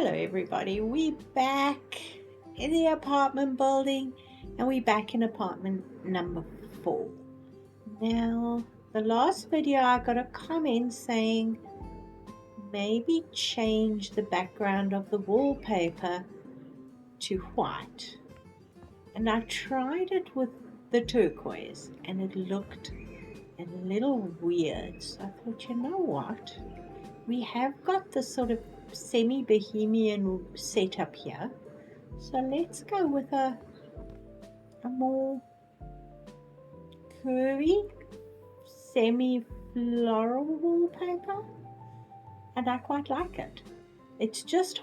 Hello everybody, we back in the apartment building and we back in apartment number 4. Now the last video I got a comment saying maybe change the background of the wallpaper to white, and I tried it with the turquoise and it looked a little weird, so I thought, you know what, we have got this sort of semi-bohemian setup here, so let's go with a more curvy semi-floral wallpaper, and I quite like it. It's just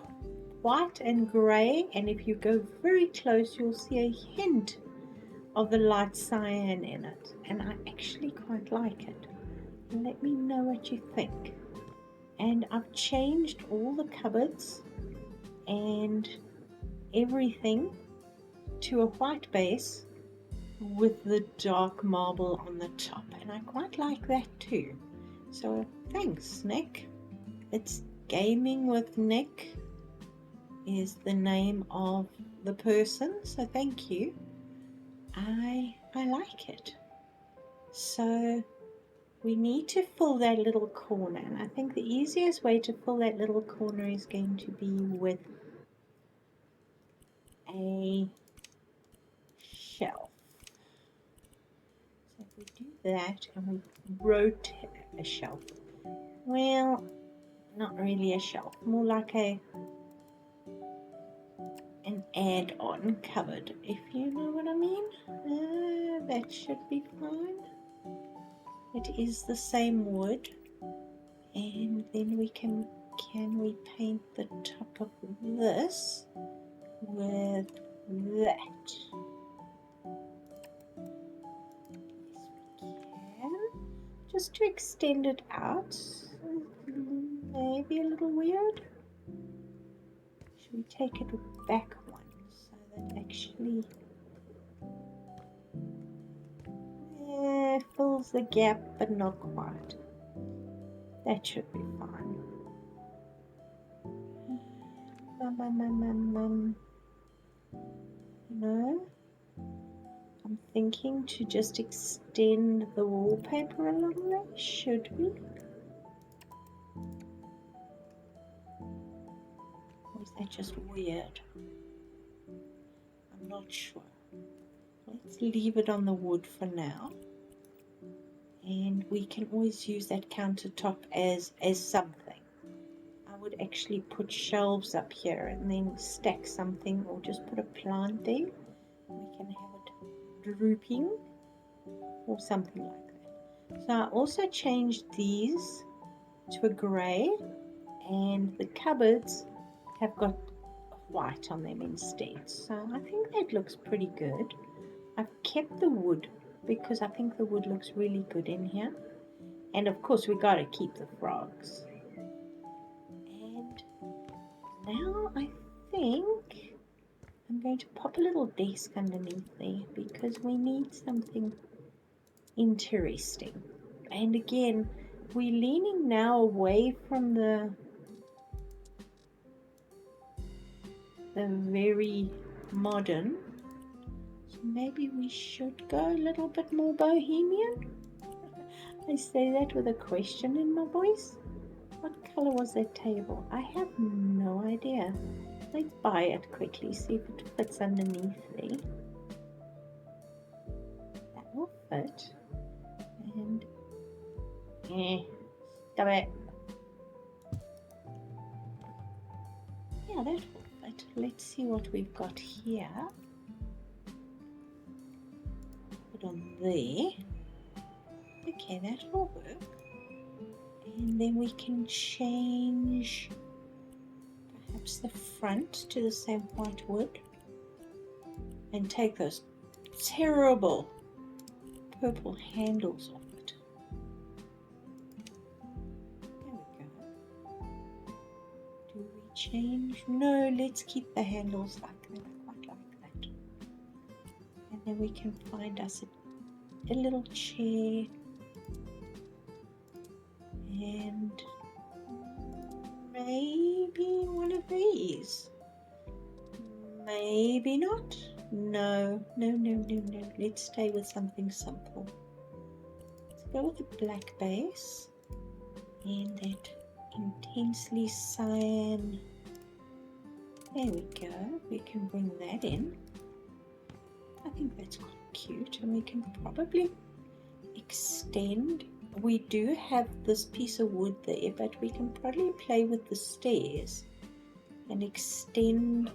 white and grey, and if you go very close you'll see a hint of the light cyan in it, and I actually quite like it. Let me know what you think. And I've changed all the cupboards and everything to a white base with the dark marble on the top, and I quite like that too. So thanks, Nick. It's Gaming with Nick is the name of the person, so thank you. I like it. So we need to fill that little corner, and I think the easiest way to fill that little corner is going to be with a shelf. So if we do that and we rotate a shelf, well, not really a shelf, more like an add-on cupboard, if you know what I mean. That should be fine. It is the same wood, and then we can we paint the top of this with that? Yes, we can. Just to extend it out. Maybe a little weird. Should we take it back one so that actually fills the gap but not quite? That should be fine. No, I'm thinking to just extend the wallpaper along there. Should we? Or is that just weird? I'm not sure. Let's leave it on the wood for now. And we can always use that countertop as something. I would actually put shelves up here and then stack something, or just put a plant there. We can have it drooping or something like that. So I also changed these to a grey, and the cupboards have got white on them instead. So I think that looks pretty good. I've kept the wood because I think the wood looks really good in here. And of course we got to keep the frogs. And now I think I'm going to pop a little desk underneath there because we need something interesting. And again, we're leaning now away from the very modern. So maybe we should go a little bit more bohemian. I say that with a question in my voice. What color was that table? I have no idea. Let's buy it quickly, see if it fits underneath there. That will fit. And stop it. Yeah, that will fit. Let's see what we've got here. Put on there. Okay, that will work. And then we can change perhaps the front to the same white wood and take those terrible purple handles off it. There we go. Do we change? No, let's keep the handles like that. I quite like that. And then we can find us a little chair. And maybe one of these? Maybe not. No. Let's stay with something simple. Let's go with a black base and that intensely cyan. There we go. We can bring that in. I think that's quite cute, and we can probably extend. We do have this piece of wood there, but we can probably play with the stairs and extend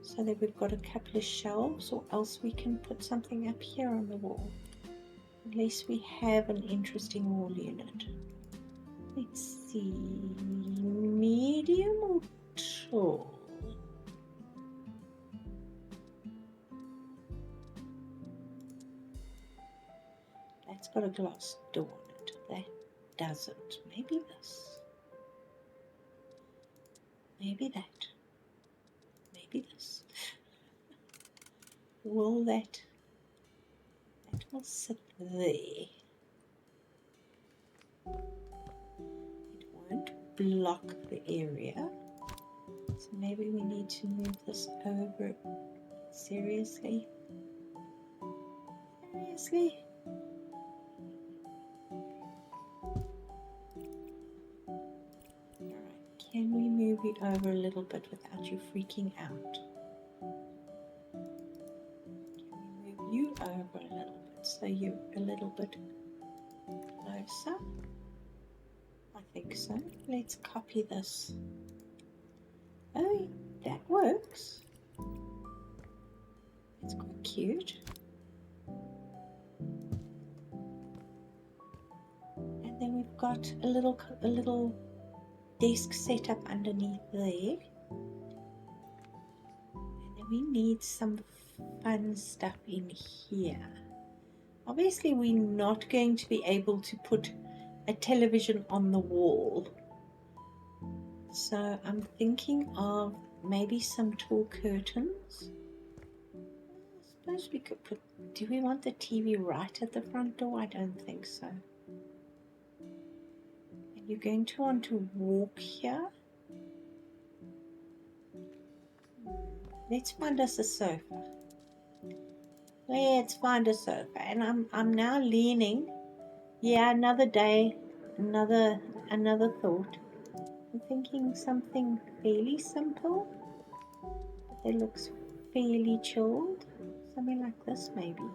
so that we've got a couple of shelves, or else we can put something up here on the wall. Unless we have an interesting wall unit. Let's see, medium or tall? That's got a glass door on it. That doesn't. Maybe this. Maybe that. Maybe this. Will that will sit there. It won't block the area. So maybe we need to move this over. Seriously? Seriously? Alright, can we move you over a little bit without you freaking out? Can we move you over a little bit so you're a little bit closer? I think so. Let's copy this. Oh, that works. It's quite cute. And then we've got a little desk set up underneath there. And then we need some fun stuff in here. Obviously, we're not going to be able to put a television on the wall. So I'm thinking of maybe some tall curtains. I suppose we could put, do we want the TV right at the front door? I don't think so. And you're going to want to walk here. Let's find us a sofa. Let's find a sofa. And I'm now leaning. Yeah, another day, another thought. I'm thinking something fairly simple, but that looks fairly chilled. Something like this, maybe.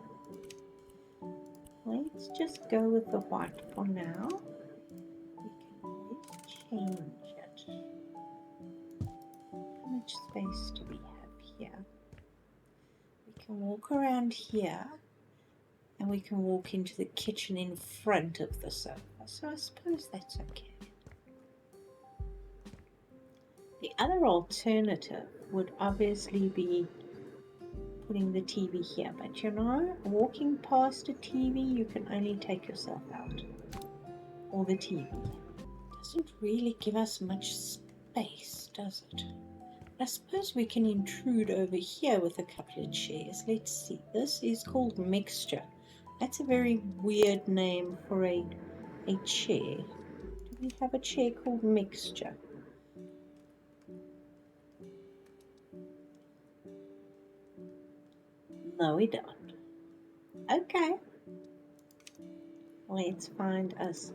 Let's just go with the white for now. We can always change it. How much space do we have here? We can walk around here, and we can walk into the kitchen in front of the sofa. So I suppose that's okay. The other alternative would obviously be putting the TV here, but you know, walking past a TV, you can only take yourself out, or the TV. Doesn't really give us much space, does it? I suppose we can intrude over here with a couple of chairs. Let's see, this is called Mixture. That's a very weird name for a chair. Do we have a chair called Mixture? No, we don't. Okay. Let's find us.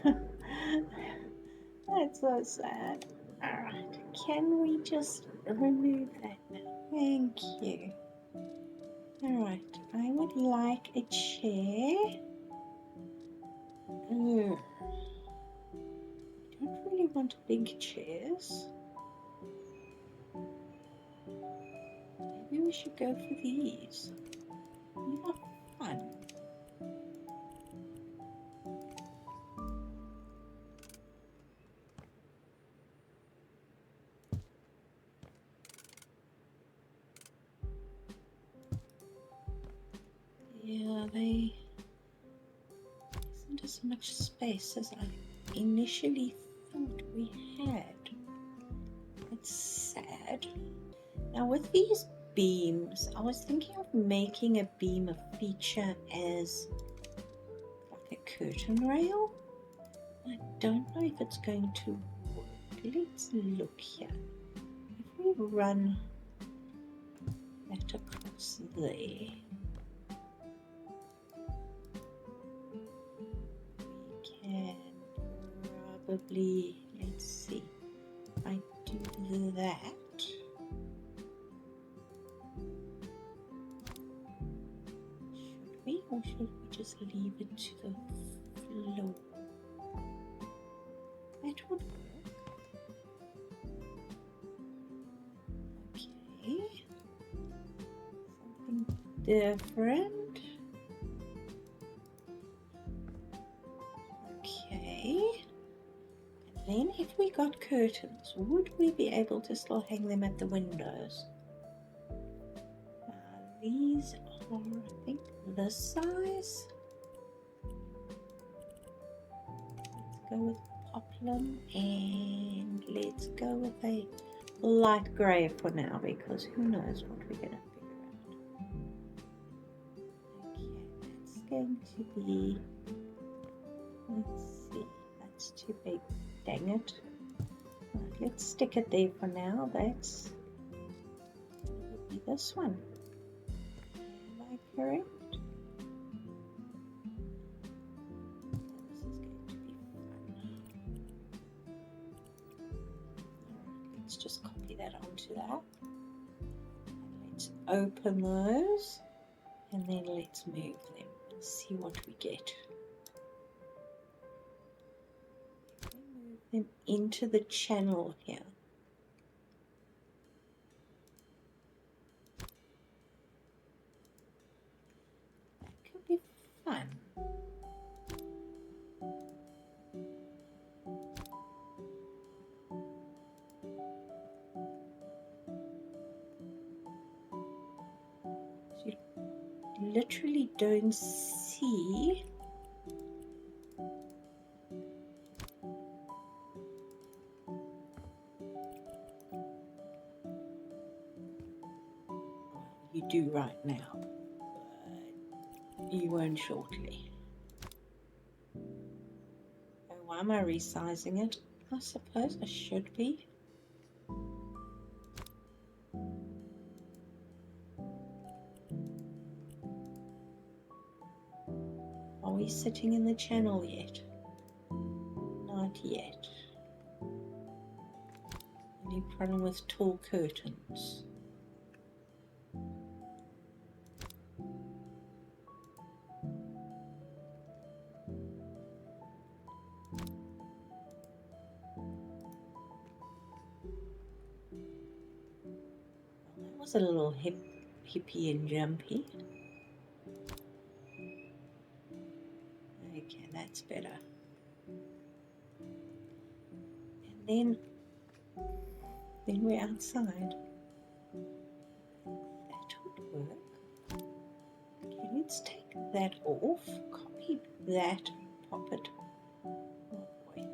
That's so sad. Alright, can we just remove that now? Thank you. Alright, I would like a chair. I don't really want big chairs. Maybe we should go for these. These are fun. Yeah, they isn't as much space as I initially thought we had. It's sad. Now with these beams, I was thinking of making a beam a feature as like a curtain rail. I don't know if it's going to work. Let's look here. we run that across there, we can probably, let's see, I do that. Should we, or should we just leave it to the floor? That would work. Okay. Something different. Okay. And then if we got curtains, would we be able to still hang them at the windows? These are, I think, this size. Let's go with poplin, and let's go with a light grey for now, because who knows what we're going to figure out. Okay, that's going to be, let's see, that's too big, dang it. Right, let's stick it there for now. That's would be this one. Am I correct? Just copy that onto that, and let's open those, and then let's move them and see what we get. If we move them into the channel here, that could be fun. Literally don't see you do right now, but you won't shortly. Oh, why am I resizing it? I suppose I should be. Are we sitting in the channel yet? Not yet. Any problem with tall curtains? Well, that was a little hippie and jumpy. Okay, that's better. And then we're outside. That would work. Okay, let's take that off, copy that, and pop it. Oh boy.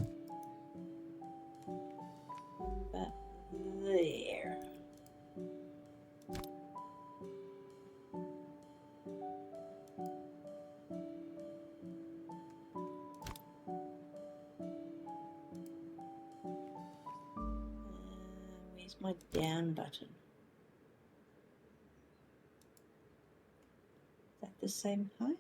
But there. Where's my down button? Is that the same height?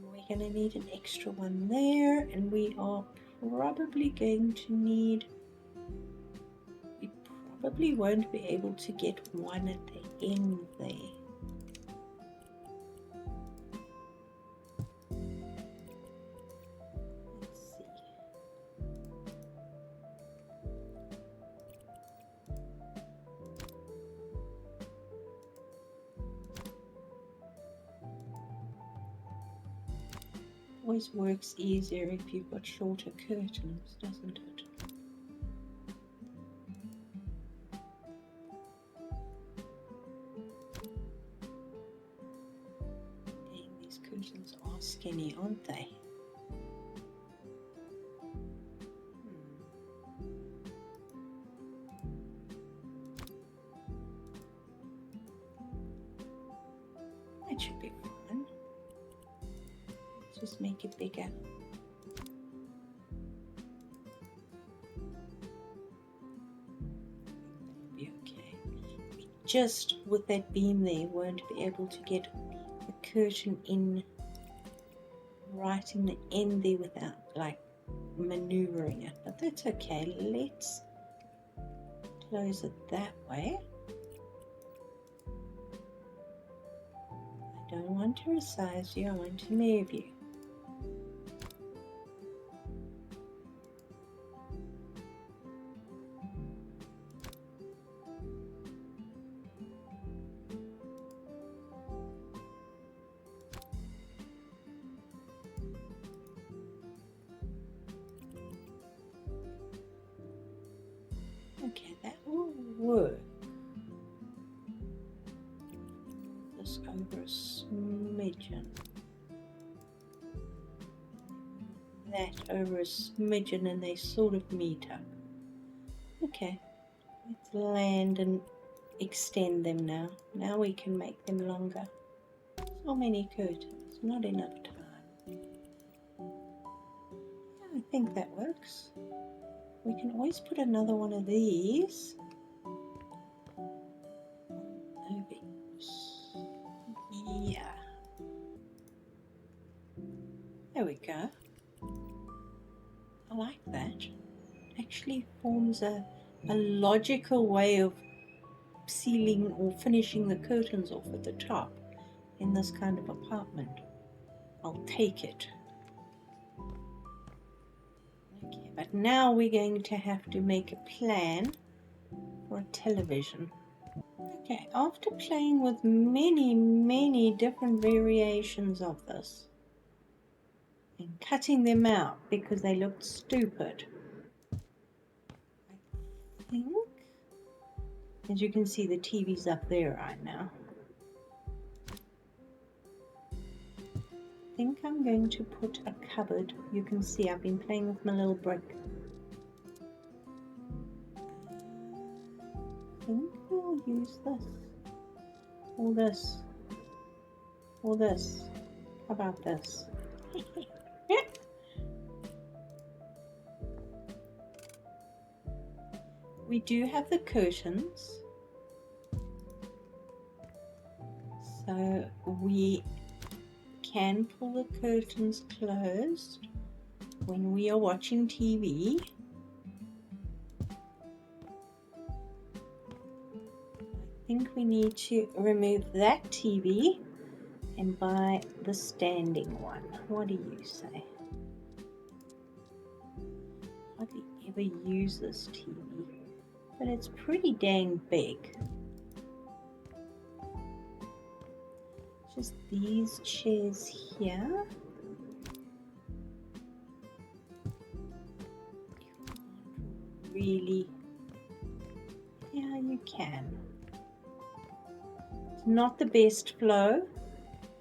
We're going to need an extra one there, and we are probably going to need, we probably won't be able to get one at the end there. Let's see. Always works easier if you've got shorter curtains, doesn't it? Dang, these curtains are skinny, aren't they? That should be fun. Let's just make it bigger. just with that beam there won't be able to get the curtain in right in the end there without like maneuvering it, but that's okay. Let's close it that way. I don't want to resize you, I want to move you. Okay, that will work. This over a smidgen. That over a smidgen, and they sort of meet up. Okay, let's land and extend them now. Now we can make them longer. So many curtains, not enough time. I think that works. We can always put another one of these over here. There we go. I like that. Actually forms a logical way of sealing or finishing the curtains off at the top in this kind of apartment. I'll take it. Okay, but now we're going to have to make a plan for a television. Okay, after playing with many different variations of this and cutting them out because they looked stupid, I think, as you can see, the TV's up there right now. I think I'm going to put a cupboard. You can see I've been playing with my little brick. I think we'll use this, or this, or this. How about this? We do have the curtains, so we can pull the curtains closed when we are watching TV. I think we need to remove that TV and buy the standing one. What do you say? Hardly ever use this TV, but it's pretty dang big. Just these chairs here. Really, yeah, you can. It's not the best flow,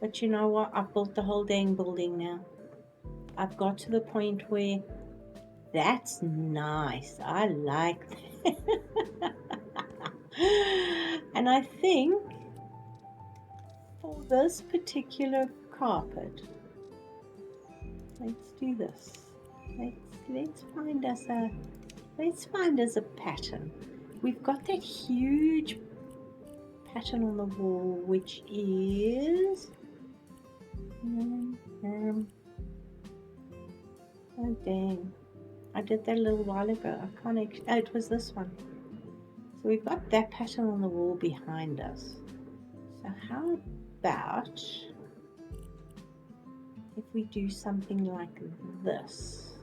but you know what? I've built the whole dang building now. I've got to the point where that's nice. I like that. And I think for this particular carpet, let's do this. Let's find us a pattern. We've got that huge pattern on the wall, which is oh dang, I did that a little while ago. I can't actually, oh, it was this one. So we've got that pattern on the wall behind us. So how about if we do something like this,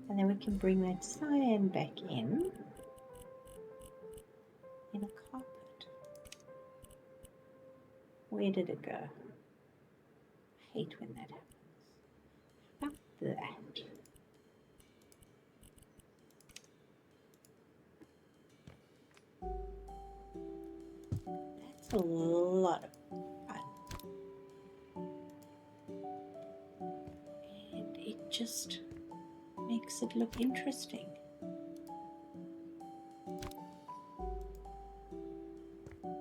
and then we can bring that cyan back in a carpet. Where did it go? I hate when that happens. How about that? That's a lot of fun. And it just makes it look interesting. And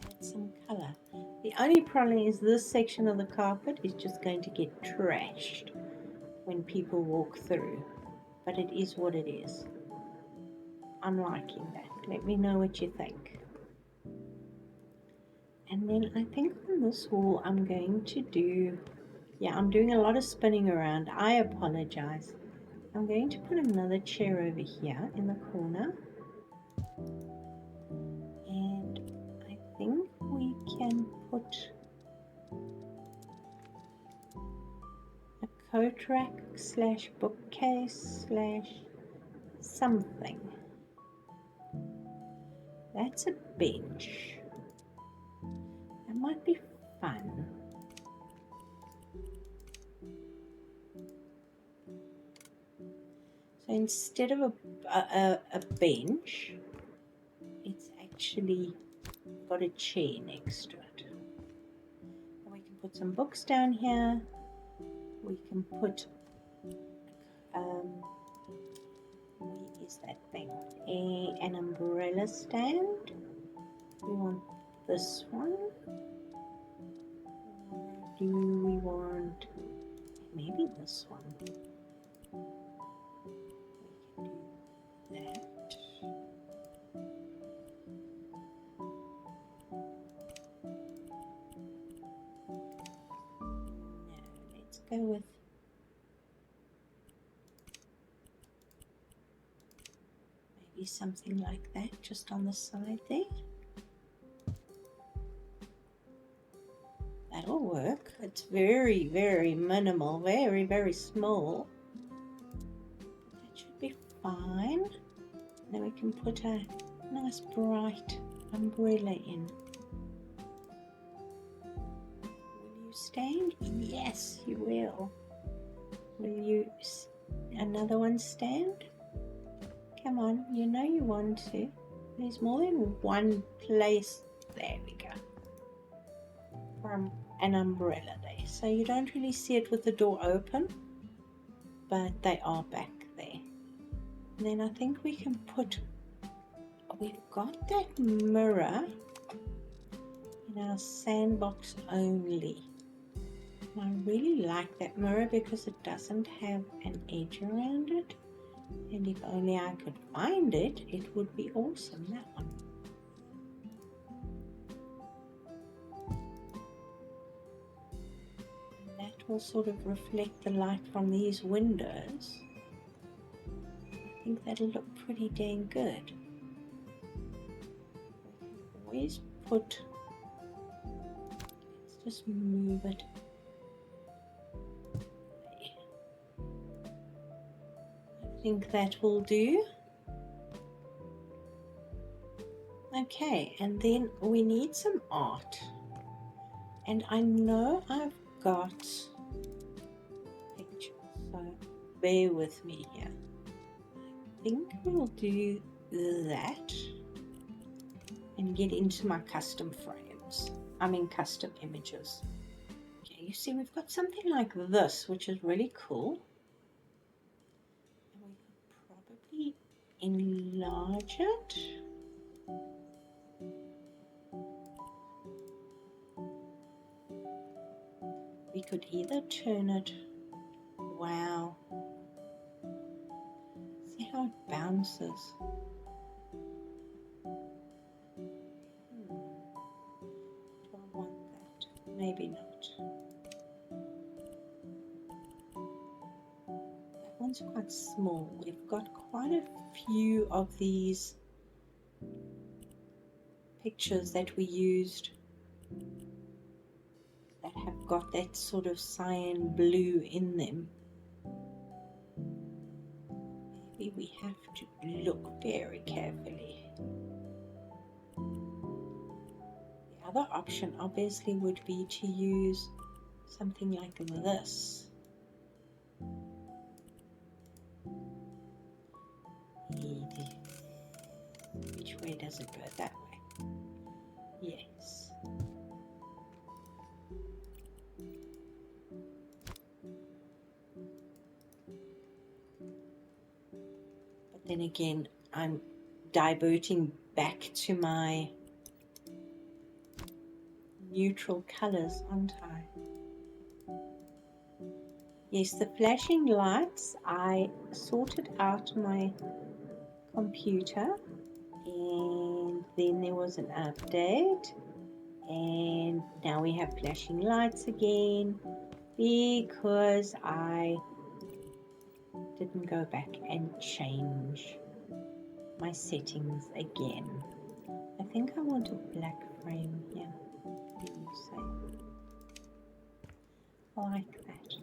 add some color. The only problem is this section of the carpet is just going to get trashed when people walk through. But it is what it is. I'm liking that. Let me know what you think. And then I think on this wall I'm going to do, yeah, I'm doing a lot of spinning around. I apologize. I'm going to put another chair over here in the corner. And I think we can put a coat rack slash bookcase slash something. That's a bench. That might be fun. So instead of a bench, it's actually got a chair next to it. And we can put some books down here. We can put, where is that thing? An umbrella stand. We want this one. Or do we want maybe this one? We can do that. No, let's go with maybe something like that, just on the side there. That'll work. It's very, very minimal, very, very small. That should be fine. Then we can put a nice bright umbrella in. Will you stand? Yes, you will. Will you? Another one stand? Come on, you know you want to. There's more than one place. There we go. From an umbrella there. So you don't really see it with the door open, but they are back there. And then I think we can put, we've got that mirror in our sandbox only. And I really like that mirror because it doesn't have an edge around it. And if only I could find it, it would be awesome, that one. And that will sort of reflect the light from these windows. I think that'll look pretty dang good. We can always put, let's just move it. I think that will do. Okay, and then we need some art. And I know I've got pictures, so bear with me here. I think we'll do that and get into my custom frames. Custom images. Okay, you see we've got something like this, which is really cool. And we could probably enlarge it. We could either turn it, wow, see how it bounces. Do I want that? Maybe not. That one's quite small. We've got quite a few of these pictures that we used that have got that sort of cyan blue in them. Maybe we have to look very carefully. The other option obviously would be to use something like this. Which way does it go? That way. Yes. But then again, I'm diverting back to my neutral colors, aren't I? Yes, the flashing lights, I sorted out my computer and then there was an update And now we have flashing lights again because I didn't go back and change my settings again. I think I want a black frame here. What do you say? I like that.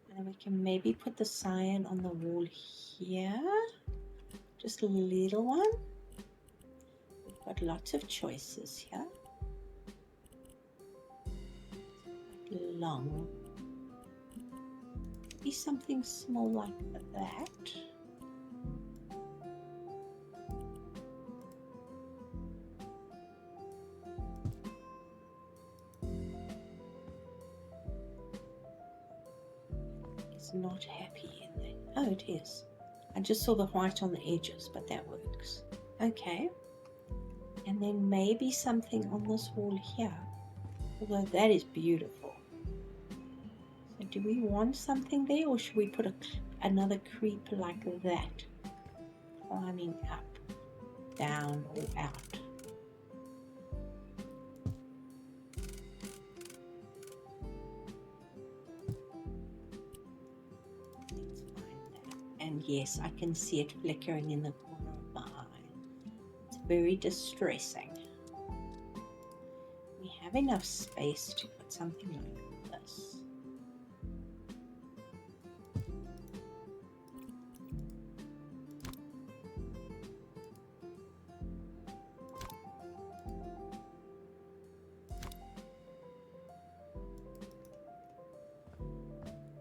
And then we can maybe put the cyan on the wall here. Just a little one. We've got lots of choices here. Long. Maybe something small like that. It's not happy in there. Oh, it is. I just saw the white on the edges, but that works. Okay. And then maybe something on this wall here. Although that is beautiful. So do we want something there, or should we put another creep like that? Climbing up, down, or out? Let's find that. And yes, I can see it flickering in the corner of my eye. It's very distressing. We have enough space to put something like this.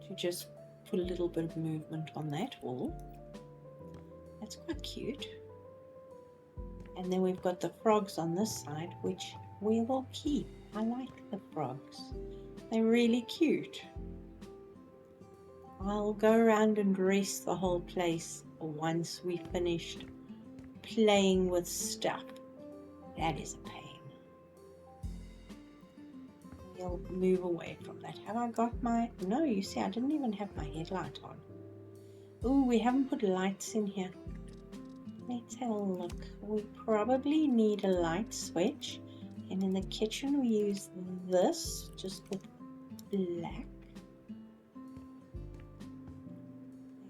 To just put a little bit of movement on that wall. That's quite cute. And then we've got the frogs on this side, which we will keep. I like the frogs. They're really cute. I'll go around and dress the whole place once we've finished playing with stuff. That is a pain. We'll move away from that. Have I got my... No, you see, I didn't even have my headlight on. Oh, we haven't put lights in here. Let's have a look. We probably need a light switch. And in the kitchen we use this, just with black.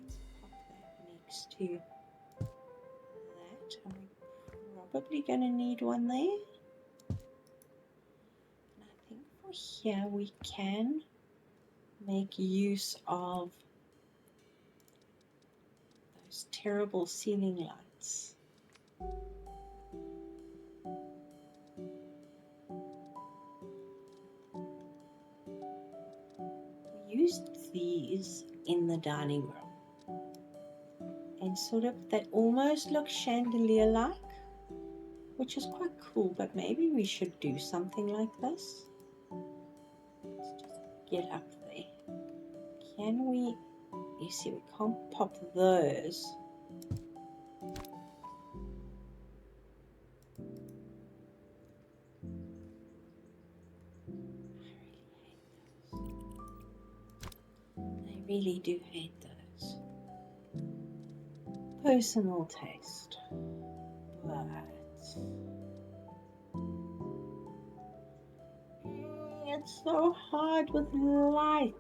Let's pop that next to that. And we're probably going to need one there. And I think for here we can make use of those terrible ceiling lights. We used these in the dining room, and sort of that almost looks chandelier-like, which is quite cool, but maybe we should do something like this. Let's just get up there. Can we, you see, we can't pop those. I really do hate those. Personal taste. But it's so hard with lights.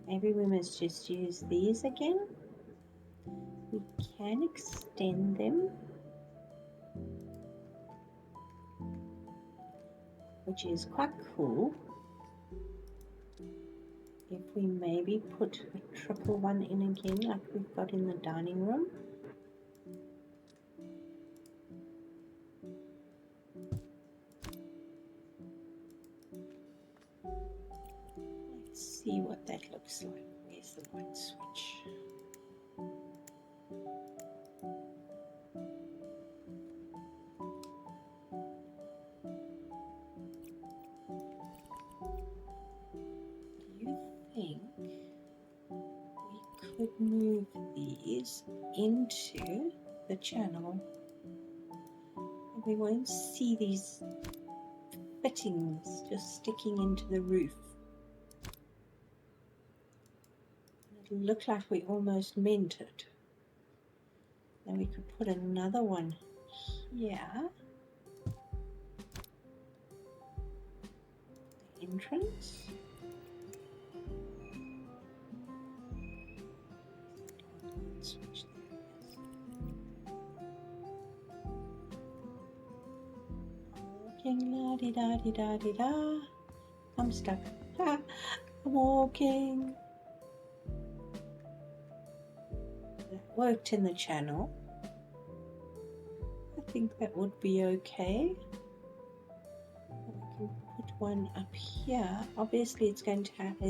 Maybe we must just use these again. We can extend them, which is quite cool. If we maybe put a triple one in again, like we've got in the dining room. Let's see what that looks like. Where's the light switch? Do you think we could move these into the channel? And we won't see these fittings just sticking into the roof. It'll look like we almost meant it. Then we could put another one here. entrance. Switch the walking, la di da di da di da. I'm stuck. I'm walking. That worked in the channel. I think that would be okay. We can put one up here. Obviously it's going to have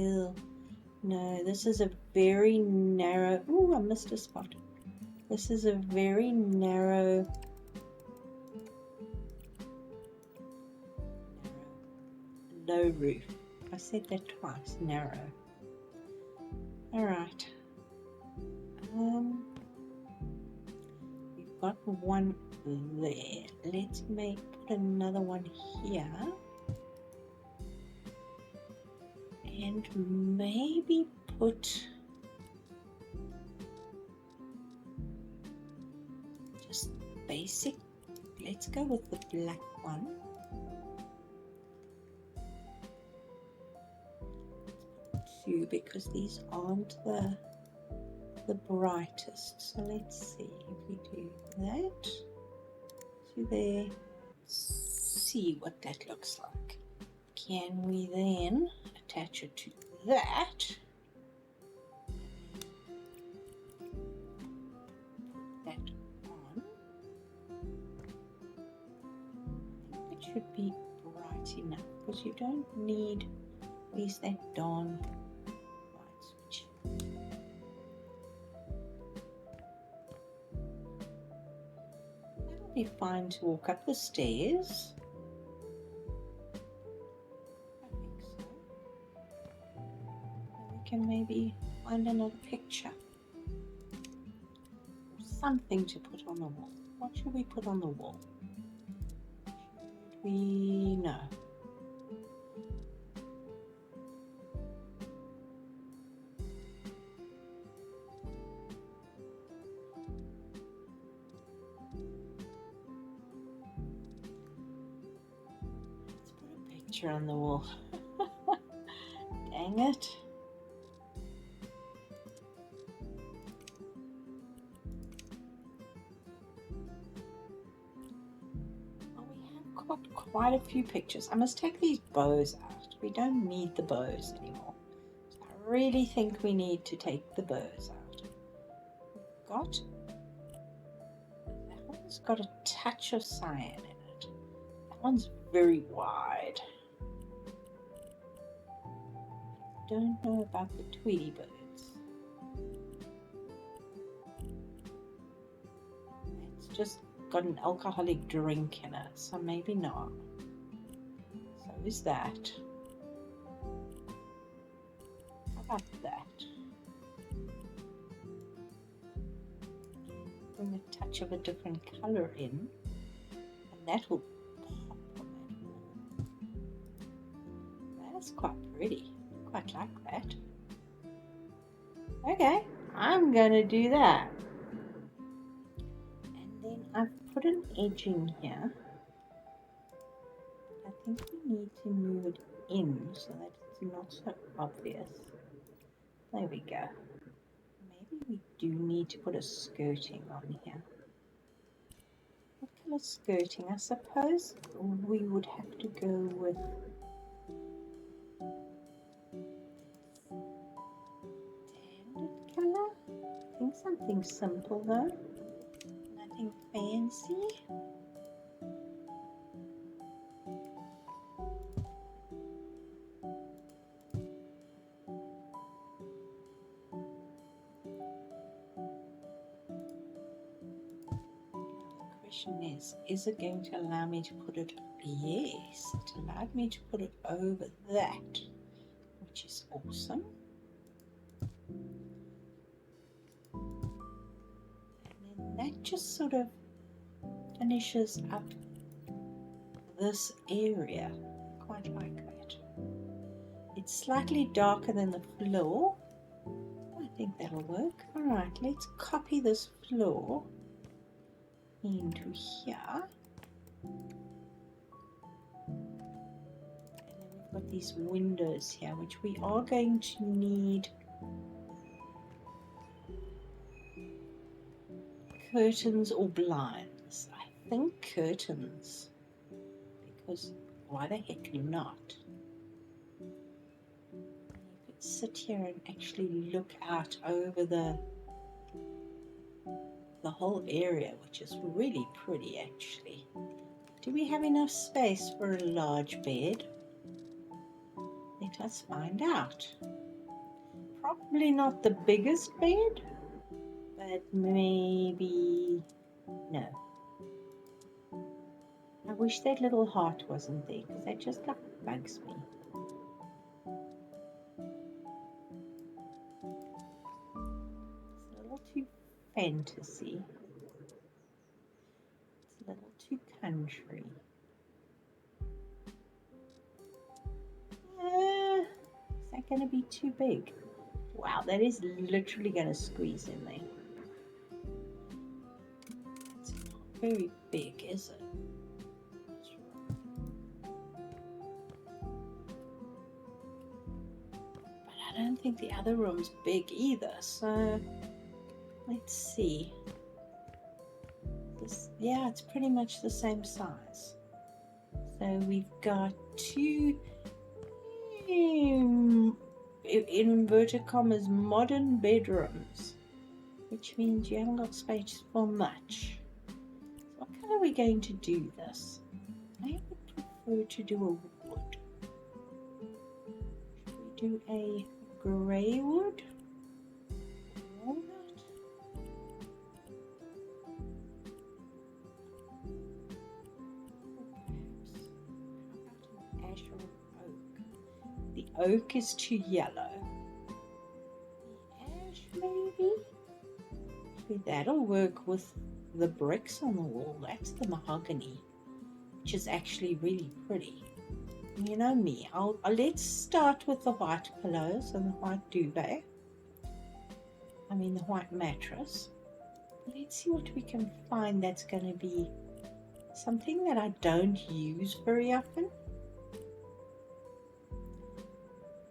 no, this is a very narrow. Ooh, I missed a spot. This is a very narrow low roof. I said that twice. Narrow. All right. We've got one there. Let's put another one here. And maybe put just basic. Let's go with the black one. Two, because these aren't the brightest. So let's see if we do that to there. See what that looks like. Can we then attach it to that? Put that on. I think it should be bright enough because you don't need at least that darn light switch. That'll be fine to walk up the stairs. Can maybe find another picture or something to put on the wall. What should we put on the wall? Should we know? Let's put a picture on the wall. Dang it. Quite a few pictures. I must take these bows out. We don't need the bows anymore. So I really think we need to take the bows out. We've got that one's got a touch of cyan in it. That one's very wide. I don't know about the Tweety birds. It's just got an alcoholic drink in it, so maybe not. So is that. How about that? Bring a touch of a different color in, and that will pop on that wall. That's quite pretty. Quite like that. Okay, I'm gonna do that. I've put an edge in here. I think we need to move it in so that it's not so obvious. There we go. Maybe we do need to put a skirting on here. What kind of skirting? I suppose we would have to go with standard color. I think something simple though. Nothing fancy. The question is it going to allow me to put it? Yes, it allowed me to put it over that, which is awesome. That just sort of finishes up this area. Quite like that. It's slightly darker than the floor. I think that'll work. Alright, let's copy this floor into here. And then we've got these windows here, which we are going to need curtains or blinds. I think curtains, because why the heck not? You could sit here and actually look out over the whole area, which is really pretty actually. Do we have enough space for a large bed? Let us find out. Probably not the biggest bed, but maybe no. I wish that little heart wasn't there because that just like bugs me. It's a little too fantasy. It's a little too country. Is that going to be too big? Wow, that is literally going to squeeze in there. It's not very big, is it? But I don't think the other room's big either, so let's see. Yeah, it's pretty much the same size. So we've got two, in inverted commas, modern bedrooms, which means you haven't got space for much. So what color are we going to do this? I would prefer to do a wood. Should we do a grey wood? Walnut? Ash or oak. The oak is too yellow. The ash maybe? Actually, that'll work with the bricks on the wall. That's the mahogany, which is actually really pretty. You know me, let's start with the white pillows and the white duvet. I mean the white mattress. Let's see what we can find that's going to be something that I don't use very often.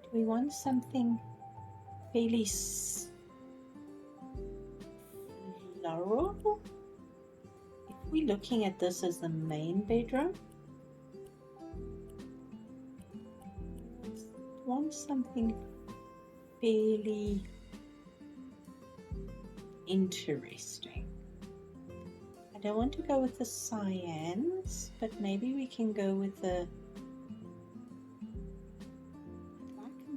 Do we want something fairly floral? If we're looking at this as the main bedroom, we want something fairly interesting. I don't want to go with the cyans, but maybe we can go with the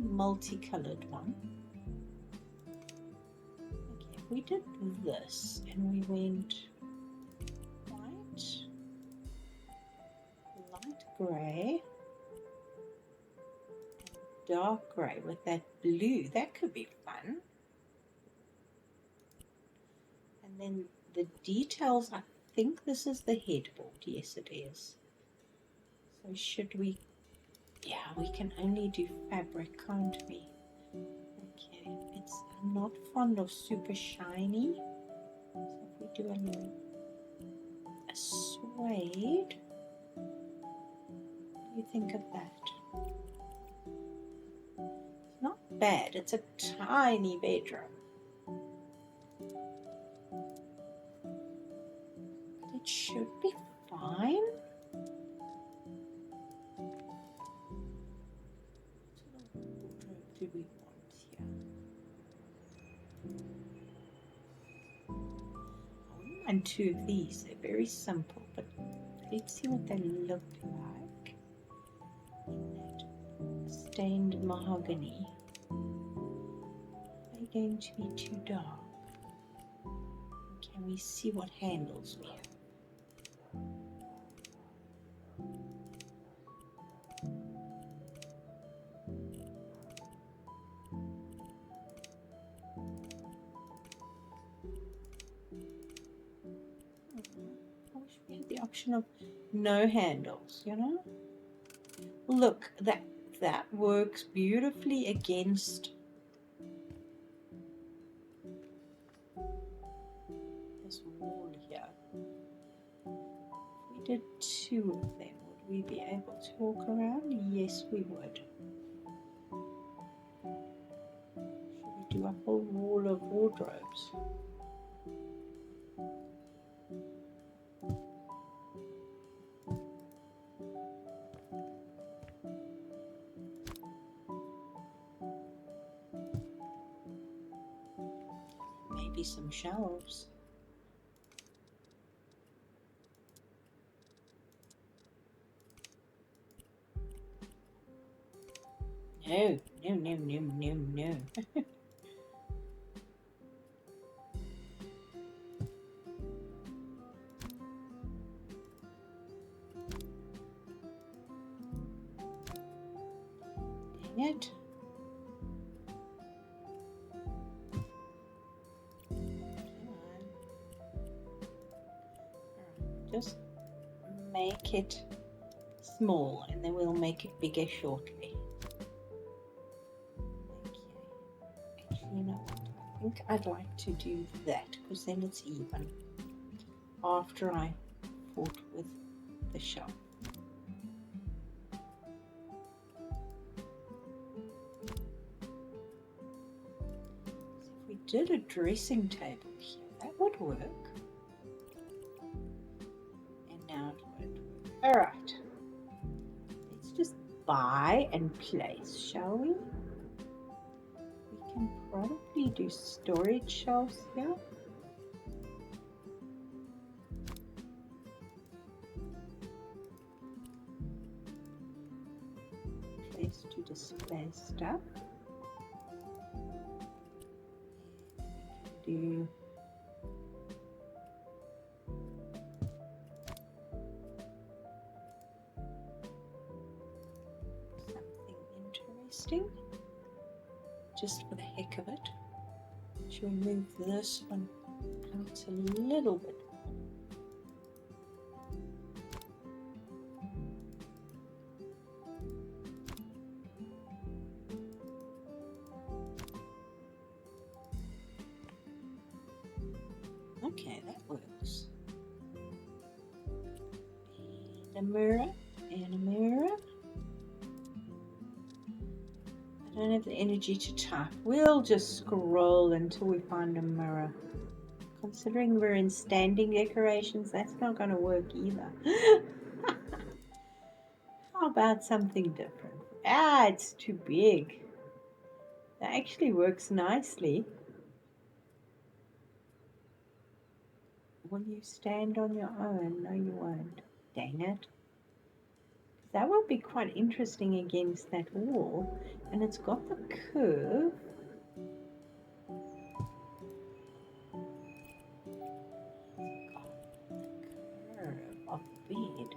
multicolored one. Okay, if we did this and we went white, light grey, dark grey with that blue, that could be fun. And then the details, I think this is the headboard. Yes, it is. So should we? Yeah, we can only do fabric, can't we? Okay, I'm not fond of super shiny. So if we do a suede, what do you think of that? It's not bad. It's a tiny bedroom. It should be fine. What do we want here? I wouldn't mind two of these. They're very simple, but let's see what they look like in that stained mahogany. Are they going to be too dark? Can we see what handles we have? I wish we had the option of no handles, you know? Look, that works beautifully against this wall here. If we did two of them, would we be able to walk around? Yes, we would. Should we do a whole wall of wardrobes? Maybe some shelves. No, no, no, no, no, no. Dang it. Just make it small and then we'll make it bigger shortly. Okay. Actually, you know what? I think I'd like to do that because then it's even after I fought with the shelf. So if we did a dressing table here, that would work. Alright, let's just buy and place, shall we? We can probably do storage shelves here. Place to display stuff. We can do interesting, just for the heck of it. Should we move this one out a little bit? Okay, that works. And a mirror, and a mirror. I don't have the energy to type. We'll just scroll until we find a mirror. Considering we're in standing decorations, that's not going to work either. How about something different? Ah, it's too big. That actually works nicely. Will you stand on your own? No, you won't. Dang it. That would be quite interesting against that wall. And it's got the curve. Of the bed.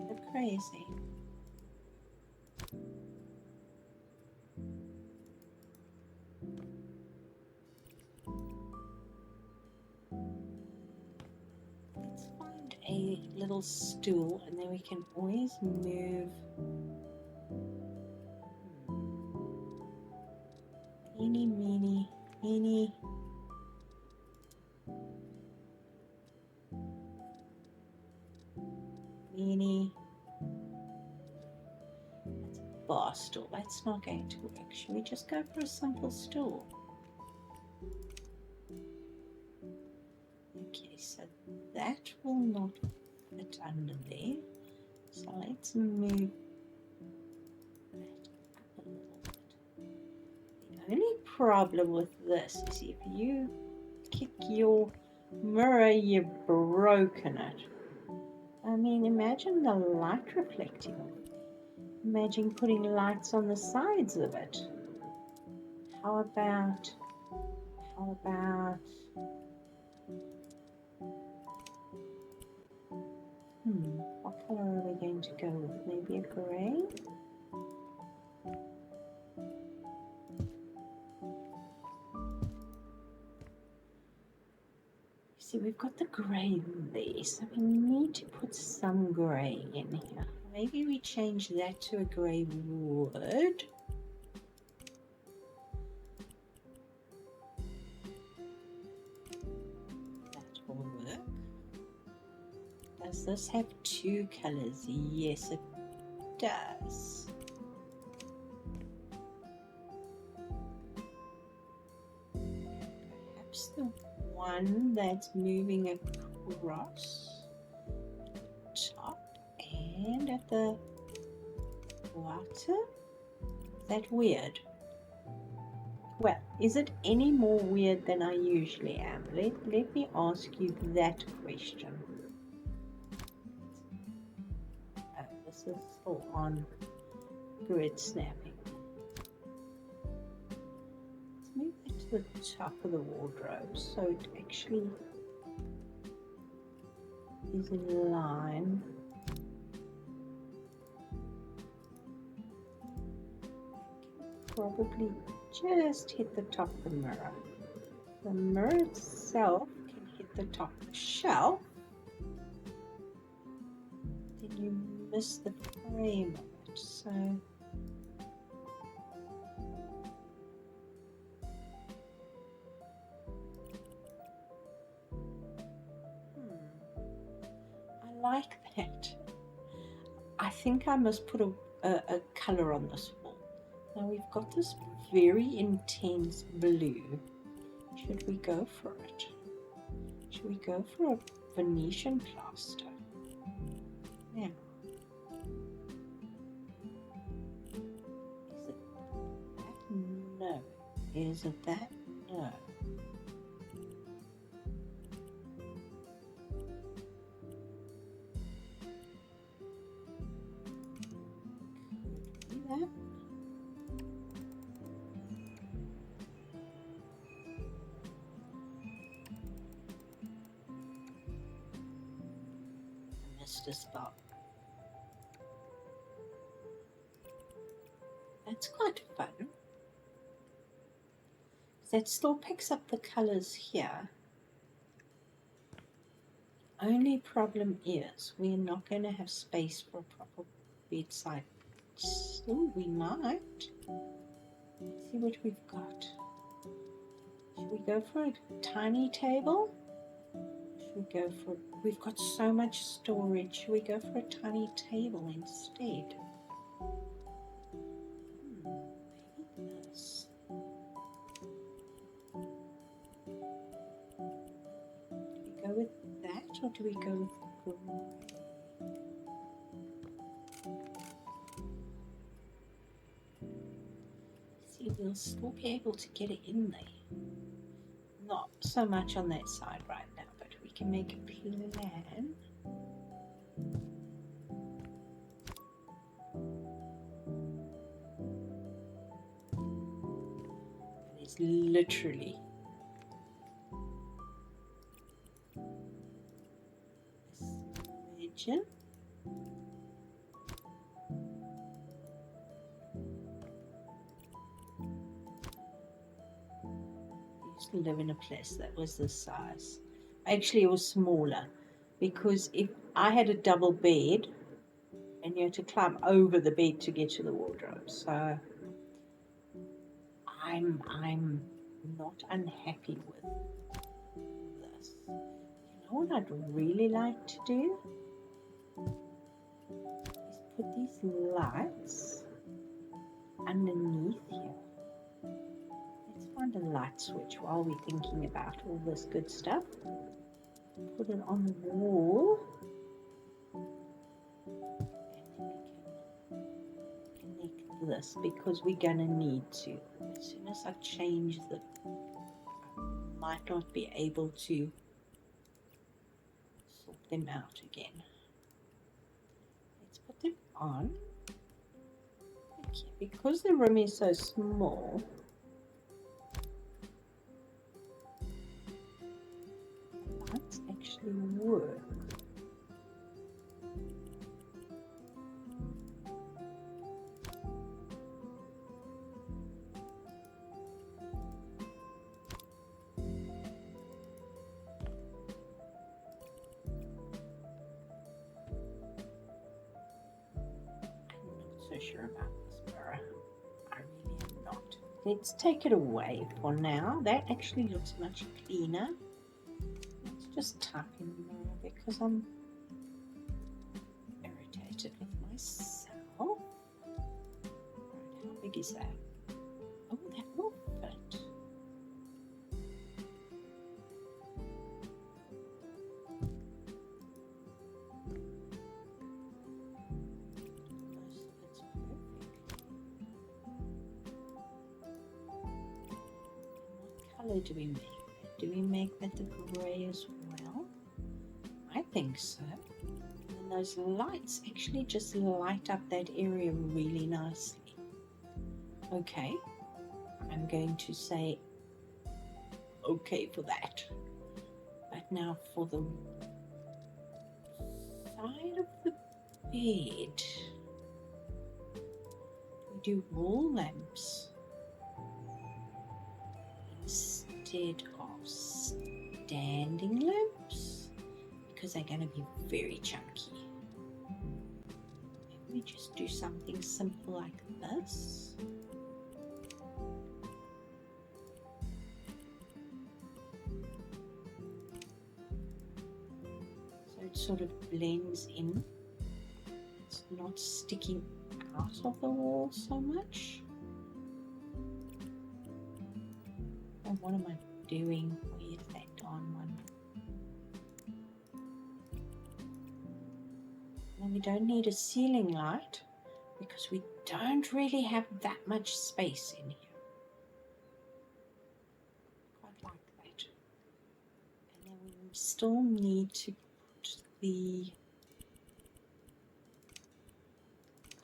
They're crazy. Let's find a little stool and then we can always move. Eeny, meeny, meeny. Meeny. That's a bar stool. That's not going to work. Should we just go for a simple stool? Okay, so that will not fit under there. So let's move that up a little bit. The only problem with this is if you kick your mirror, you've broken it. I mean, imagine the light reflecting. Imagine putting lights on the sides of it. How about what color are we going to go with? Maybe a gray? See, we've got the grey there, so we need to put some grey in here. Maybe we change that to a grey wood. That will work. Does this have two colours? Yes, it does. Perhaps the one that's moving across the top and at the water. Is that weird? Well, is it any more weird than I usually am? Let me ask you that question. Oh, this is still on grid snapping. Let's move it to the top of the wardrobe so it actually is in line. Probably just hit the top of the mirror. The mirror itself can hit the top of the shelf. Then you miss the frame of it. So I like that. I think I must put a colour on this wall. Now we've got this very intense blue. Should we go for it? Should we go for a Venetian plaster? Yeah. Is it that? No. Is it that? No. Could be that. A spot. That's quite fun. That still picks up the colors here. Only problem is we're not going to have space for a proper bedside. Still, we might. Let's see what we've got. Should we go for a tiny table? Should we go for, we've got so much storage. Should we go for a tiny table instead? Maybe this. Do we go with that or do we go with grey? See, we'll still be able to get it in there. Not so much on that side right now, but we can make a plan. And it's literally this smidgen. Live in a place that was this size. Actually, it was smaller because if I had a double bed and you had to climb over the bed to get to the wardrobe, so I'm not unhappy with this. You know what I'd really like to do is put these lights underneath here. Find a light switch while we're thinking about all this good stuff. Put it on the wall and we can connect this because we're going to need to. As soon as I change the, I might not be able to sort them out again. Let's put them on. Okay, because the room is so small, actually work. sure about this mirror. I really am not. Let's take it away for now. That actually looks much cleaner. Let's just type in more because I'm irritated with myself. Right, how big is that? Oh, that will fit. Almost fits perfectly. What color do we make that? Do we make that the grey as well? I think so. And those lights actually just light up that area really nicely. Okay, I'm going to say okay for that. But now for the side of the bed, we do wall lamps instead of standing lamps because they're going to be very chunky. Maybe we just do something simple like this. So it sort of blends in. It's not sticking out of the wall so much. And what am I doing? Where's that darn one? And we don't need a ceiling light because we don't really have that much space in here. Quite like that. And then we still need to put the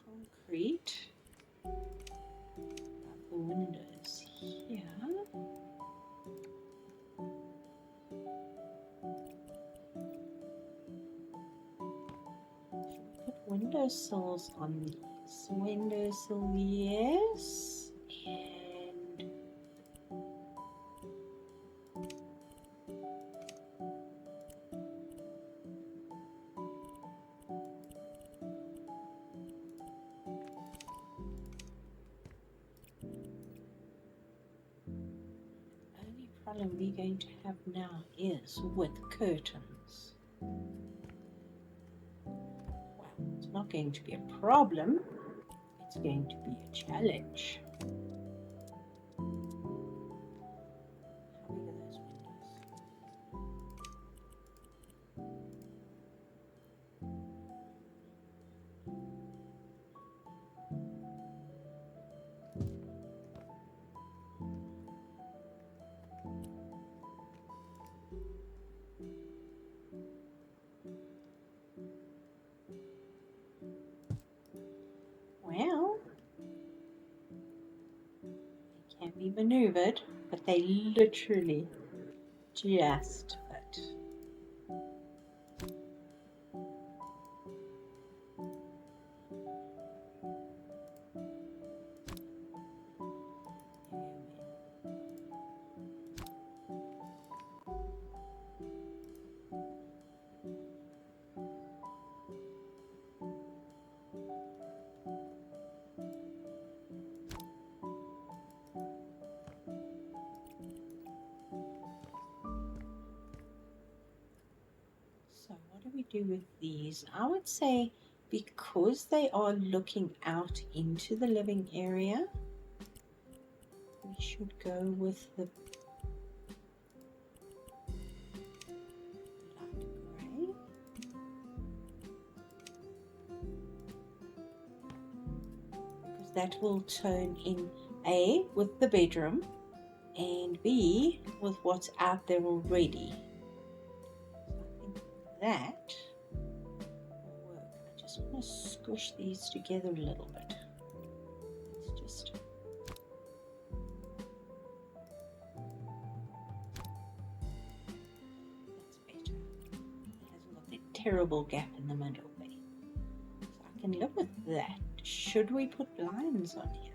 concrete above the windows here. Windowsills on these. Windowsill, yes. And only problem we're going to have now is with curtains. It's not going to be a problem, it's going to be a challenge. How big are those windows? Well, they can be maneuvered, but they literally just fit. So what do we do with these? I would say because they are looking out into the living area, we should go with the light grey. Because that will tone in A, with the bedroom, and B, with what's out there already. That will work. I just want to squish these together a little bit. It's just that's better. It hasn't got that terrible gap in the middle there. So I can live with that. Should we put blinds on here?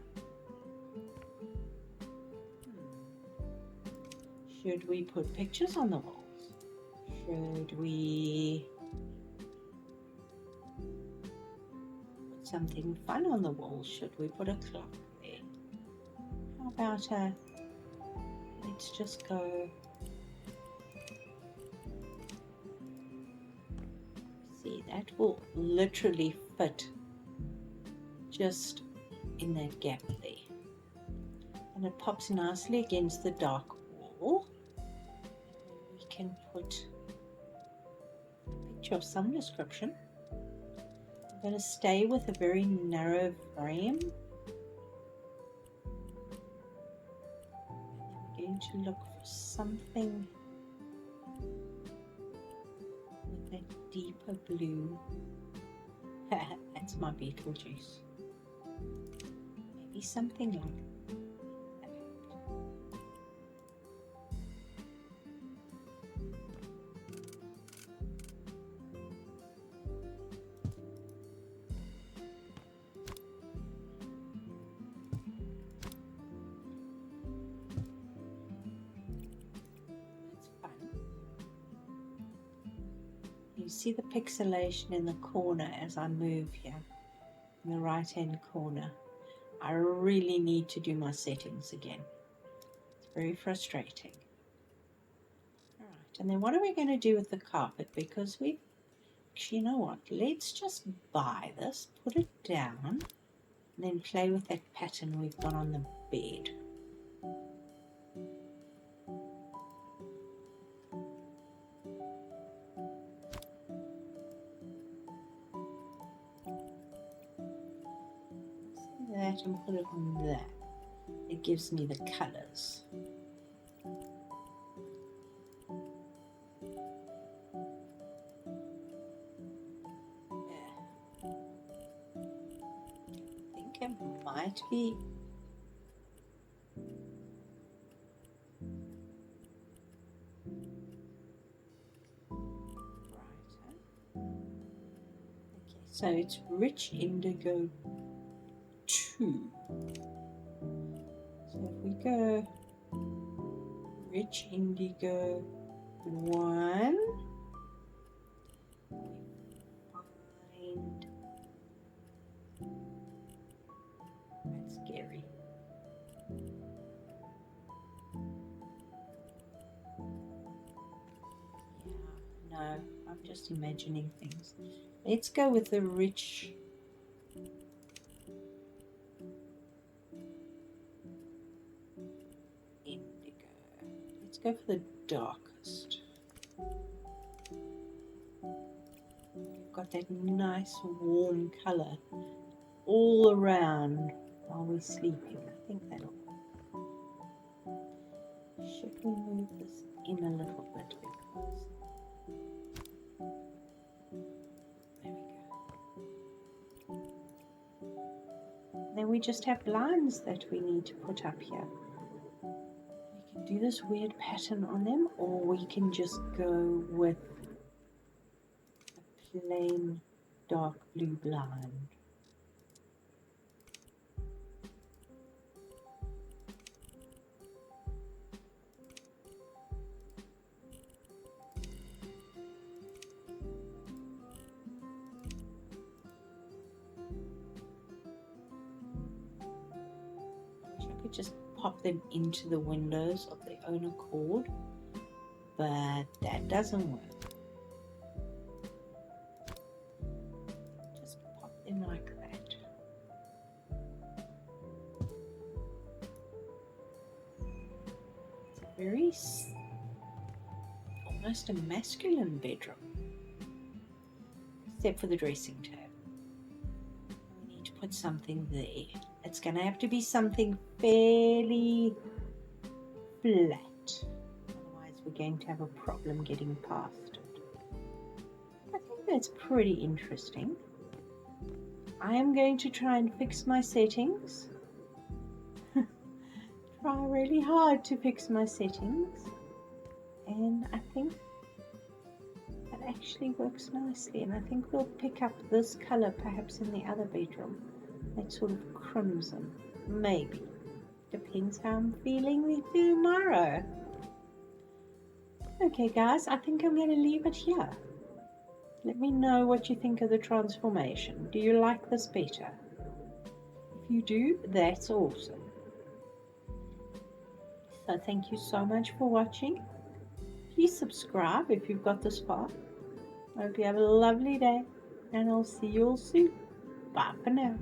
Should we put pictures on the walls? Should we put put something fun on the wall. Should we put a clock there? How about let's just go, see, that will literally fit just in that gap there. And it pops nicely against the dark wall. We can put a picture of some description. I'm going to stay with a very narrow frame. And then we're going to look for something with that deeper blue. That's my Beetlejuice. Maybe something like that. You see the pixelation in the corner as I move here, in the right hand corner. I really need to do my settings again. It's very frustrating. Alright, and then what are we going to do with the carpet? Because we, actually, you know what, let's just buy this, put it down, and then play with that pattern we've got on the bed. That and put it on that. It gives me the colors. Yeah. I think it might be brighter. Okay, so it's rich indigo 2. So if we go rich indigo 1, we find, that's scary. Yeah, no, I'm just imagining things. Let's go with the rich indigo. Let's go for the darkest. We've got that nice warm color all around while we're sleeping. I think that'll. Should we move this in a little bit because there we go. Then we just have blinds that we need to put up here. We can do this weird pattern on them, or we can just go with a plain dark blue blind. Just pop them into the windows of their own accord, but that doesn't work. Just pop them like that. It's a very almost a masculine bedroom, except for the dressing table. We need to put something there. It's going to have to be something fairly flat. Otherwise, we're going to have a problem getting past it. I think that's pretty interesting. I am going to try and fix my settings. Try really hard to fix my settings. And I think that actually works nicely. And I think we'll pick up this color perhaps in the other bedroom. That sort of crimson, maybe. Depends how I'm feeling tomorrow. Okay guys, I think I'm going to leave it here. Let me know what you think of the transformation. Do you like this better? If you do, that's awesome. So thank you so much for watching. Please subscribe if you've got this far. I hope you have a lovely day, and I'll see you all soon. Bye for now.